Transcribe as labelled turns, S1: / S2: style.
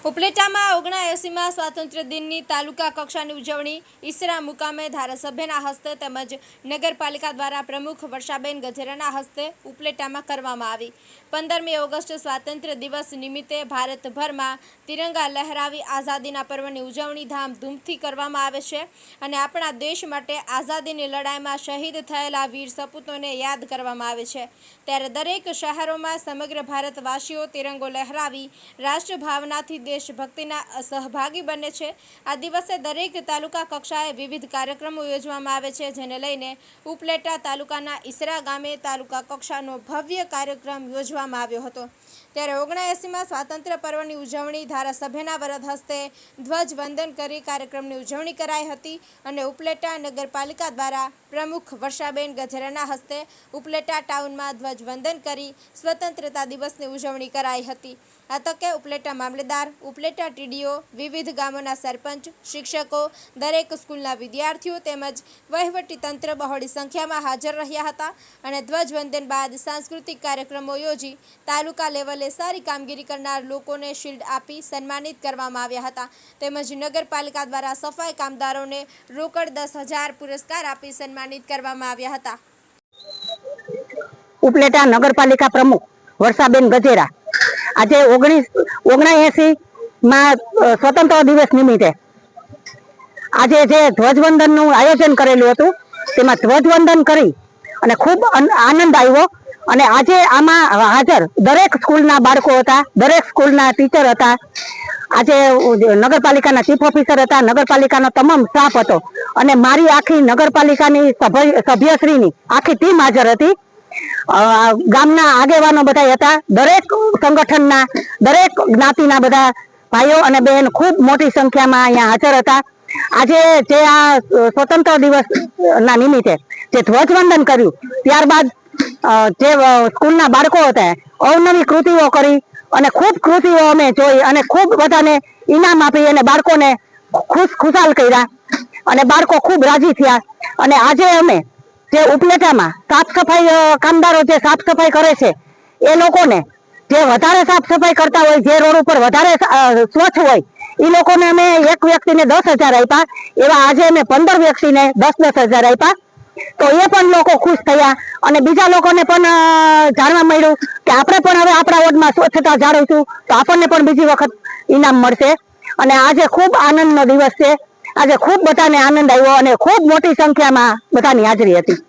S1: ઉપલેટામાં 79માં સ્વાતંત્ર્ય દિનની તાલુકા કક્ષાની ઉજવણી ઈસરા મુકામે ધારાસભ્યના હસ્તે તેમજ નગરપાલિકા દ્વારા પ્રમુખ વર્ષાબેન ગજેરાના હસ્તે ઉપલેટામાં કરવામાં આવી। 15મી ઓગસ્ટ સ્વાતંત્ર્ય દિવસ નિમિત્તે ભારતભરમાં તિરંગા લહેરાવી આઝાદીના પર્વની ઉજવણી ધામધૂમથી કરવામાં આવે છે અને આપણા દેશ માટે આઝાદીની લડાઈમાં શહીદ થયેલા વીર સપૂતોને યાદ કરવામાં આવે છે। ત્યારે દરેક શહેરોમાં સમગ્ર ભારતવાસીઓ તિરંગો લહેરાવી રાષ્ટ્રભાવનાથી દેશભક્તિના સહભાગી બને છે। આ દિવસે દરેક તાલુકા કક્ષાએ વિવિધ કાર્યક્રમો યોજવામાં આવે છે, જેને લઈને ઉપલેટા તાલુકાના ઈસરા ગામે તાલુકા કક્ષાનો ભવ્ય કાર્યક્રમ યોજવામાં આવ્યો હતો। ત્યારે 79માં સ્વાતંત્ર્ય પર્વની ઉજવણી ધારાસભ્યના વરદ હસ્તે ધ્વજવંદન કરી કાર્યક્રમની ઉજવણી કરાઈ હતી અને ઉપલેટા નગરપાલિકા દ્વારા પ્રમુખ વર્ષાબેન ગજેરાના હસ્તે ઉપલેટા ટાઉનમાં ધ્વજવંદન કરી સ્વતંત્રતા દિવસની ઉજવણી કરાઈ હતી। આ તકે ઉપલેટા મામલેદાર, ઉપલેટા ટીડીઓ, વિવિધ ગામોના સરપંચ, શિક્ષકો, દરેક સ્કૂલના વિદ્યાર્થીઓ તેમજ વહીવટી તંત્ર બહોળી સંખ્યામાં હાજર રહ્યા હતા અને ધ્વજવંદન બાદ સાંસ્કૃતિક કાર્યક્રમો યોજી તાલુકા લેવલે સારી કામગીરી કરનાર લોકોને શિલ્ડ આપી સન્માનિત કરવામાં આવ્યા હતા। તેમજ નગરપાલિકા દ્વારા સફાઈ કામદારોને રોકડ 10,000 પુરસ્કાર આપી સન્માનિત કરવામાં આવ્યા હતા।
S2: ઉપલેટા નગરપાલિકા પ્રમુખ વર્ષાબેન ગજેરા આજે 79માં સ્વતંત્ર દિવસ નિમિત્તે આજે જે ધ્વજવંદનનું આયોજન કરેલું હતું તેમાં ધ્વજવંદન કરી અને ખૂબ આનંદ આવ્યો અને આજે આમાં હાજર દરેક સ્કૂલના બાળકો હતા, દરેક સ્કૂલના ટીચર હતા, આજે નગરપાલિકાના ચીફ ઓફિસર હતા, નગરપાલિકાનો તમામ સ્ટાફ હતો અને મારી આખી નગરપાલિકાની સભ્યશ્રીની આખી ટીમ હાજર હતી। ગામના આગેવાનો બધા હતા, દરેક સંગઠનના, દરેક જ્ઞાતિના બધા ભાઈઓ અને બહેન ખૂબ મોટી સંખ્યામાં અહીંયા હાજર હતા। આજે જે આ સ્વતંત્ર દિવસના નિમિત્તે જે ધ્વજવંદન કર્યું ત્યારબાદ જે સ્કૂલના બાળકો હતા અવનવી કૃતિઓ કરી અને ખૂબ કૃતિઓ અમે જોઈ અને ખૂબ બધાને ઇનામ આપી અને બાળકોને ખુશાલ કર્યા અને બાળકો ખૂબ રાજી થયા। અને આજે અમે જે ઉપલેટામાં સાફ સફાઈ કામદારો જે સાફ સફાઈ કરે છે એ લોકોને જે વધારે સાફ સફાઈ કરતા હોય, જે રોડ ઉપર વધારે સ્વચ્છ હોય એ લોકોને અમે એક વ્યક્તિને 10,000 આપ્યા, એવા આજે અમે 15 વ્યક્તિને 10,000 આપ્યા। તો એ પણ લોકો ખુશ થયા અને બીજા લોકોને પણ જાણવા મળ્યું કે આપણે પણ હવે આપણા વોર્ડમાં સ્વચ્છતા જાળવીશું તો આપણને પણ બીજી વખત ઇનામ મળશે। અને આજે ખૂબ આનંદનો દિવસ છે, આજે ખૂબ બધાને આનંદ આવ્યો અને ખૂબ મોટી સંખ્યામાં બધાની હાજરી હતી।